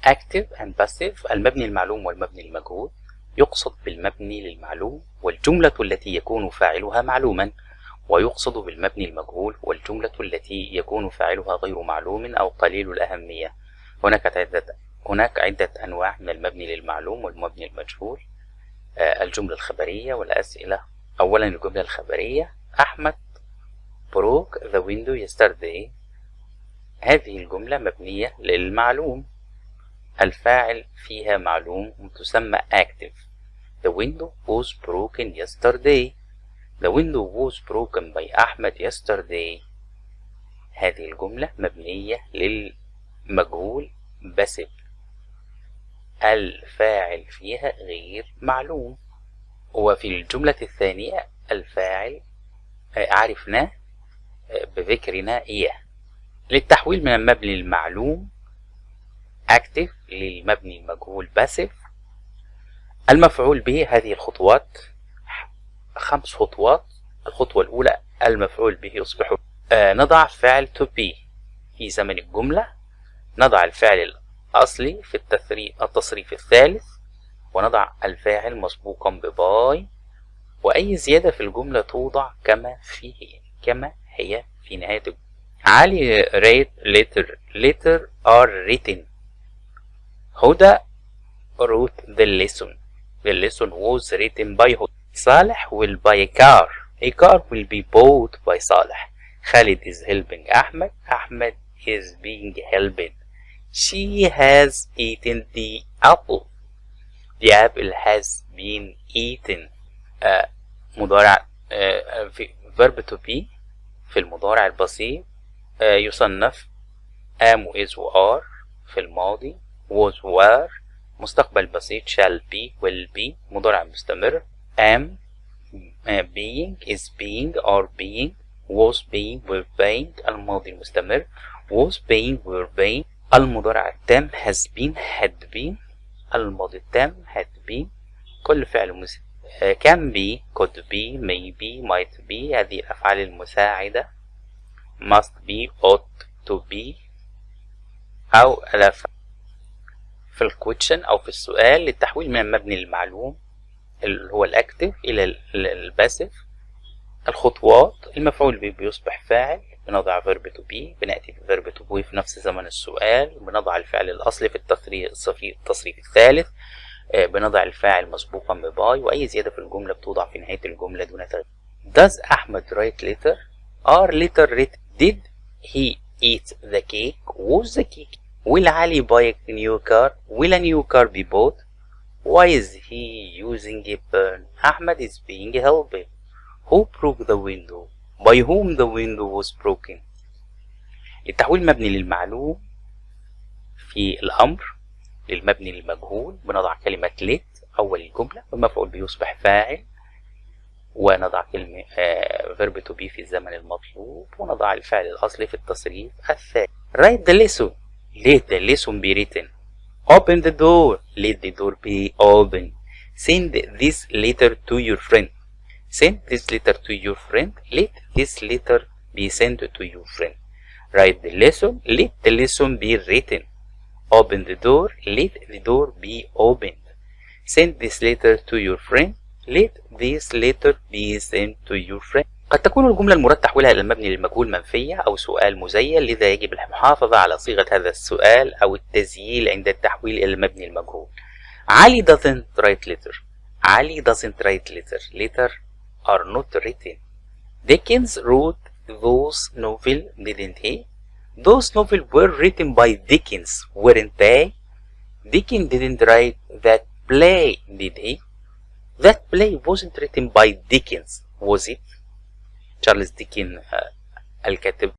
active and passive. المبني المعلوم والمبني المجهول. يقصد بالمبني للمعلوم والجملة التي يكون فاعلها معلوما، ويقصد بالمبني المجهول والجملة التي يكون فاعلها غير معلوم أو قليل الأهمية. هناك عدة أنواع من المبني للمعلوم والمبني المجهول. الجملة الخبرية والأسئلة. أولا الجملة الخبرية: أحمد broke the window yesterday. هذه الجملة مبنية للمعلوم، الفاعل فيها معلوم وتسمى active. The window was broken yesterday. The window was broken by أحمد yesterday. هذه الجملة مبنية للمجهول passive، الفاعل فيها غير معلوم. وفي الجملة الثانية الفاعل عرفناه بذكرنا إياه. للتحويل من المبني المعلوم active للمبني المجهول passive، المفعول به هذه الخطوات 5 خطوات. الخطوة الأولى: المفعول به يصبح نضع فعل to be في زمن الجملة، نضع الفعل الأصلي في التصريف الثالث، ونضع الفاعل مسبوقا بباي، وأي زيادة في الجملة توضع كما هي في نهاية الجملة. علي read letter are written. هدى wrote the lesson. The lesson was written by Huda. Saleh will buy a car. A car will be bought by Saleh. Khalid is helping Ahmed. Ahmed is being helped. She has eaten the apple. The apple has been eaten. مضارع في verb to be في المضارع البسيط يصنف am و is و are في الماضي، was were مستقبل بسيط shall be will be مضارع مستمر am being is being are being was being were being الماضي المستمر was being were being المضارع التام has been had been الماضي التام had been كل فعل can be could be may be might be هذه الأفعال المساعدة must be ought to be أو الأفعال في الكويشن أو في السؤال للتحويل من المبني للمعلوم اللي هو الأكتف إلى الباسف. الخطوات: المفعول به بيصبح فاعل، بنضع verb to be، بنأتي بverb to be في نفس زمن السؤال، بنضع الفعل الأصلي في التصريف الثالث، بنضع الفاعل مسبوقا بباي، وأي زيادة في الجملة بتوضع في نهاية الجملة دون تغيير. Does أحمد write letter? Are letter written? Did he eat the cake? Was the cake? Will Ali buy a new car? Will a new car be bought? Why is he using a pen? Ahmed is being helped. Who broke the window? By whom the window was broken? التحويل مبني للمعلوم في الأمر للمبني للمجهول بنضع كلمة let أول الجملة، والمفعول به يصبح فاعل، ونضع كلمة verb to be في الزمن المطلوب، ونضع الفعل الأصلي في التصريف الثاني. Write the lesson. Let the lesson be written. Open the door. Let the door be open. Send this letter to your friend. Send this letter to your friend. Let this letter be sent to your friend. Write the lesson. Let the lesson be written. Open the door. Let the door be opened. Send this letter to your friend. Let this letter be sent to your friend. قد تكون الجملة المراد تحويلها إلى المبني للمجهول منفية أو سؤال مزيل، لذا يجب المحافظة على صيغة هذا السؤال أو التسجيل عند التحويل إلى المبني المجهول. علي doesn't write letter. علي doesn't write letter. Letter are not written. Dickens wrote those novels, didn't he? Those novels were written by Dickens, weren't they? Dickens didn't write that play, did he? That play wasn't written by Dickens, was it? تشارلز ديكن الكاتب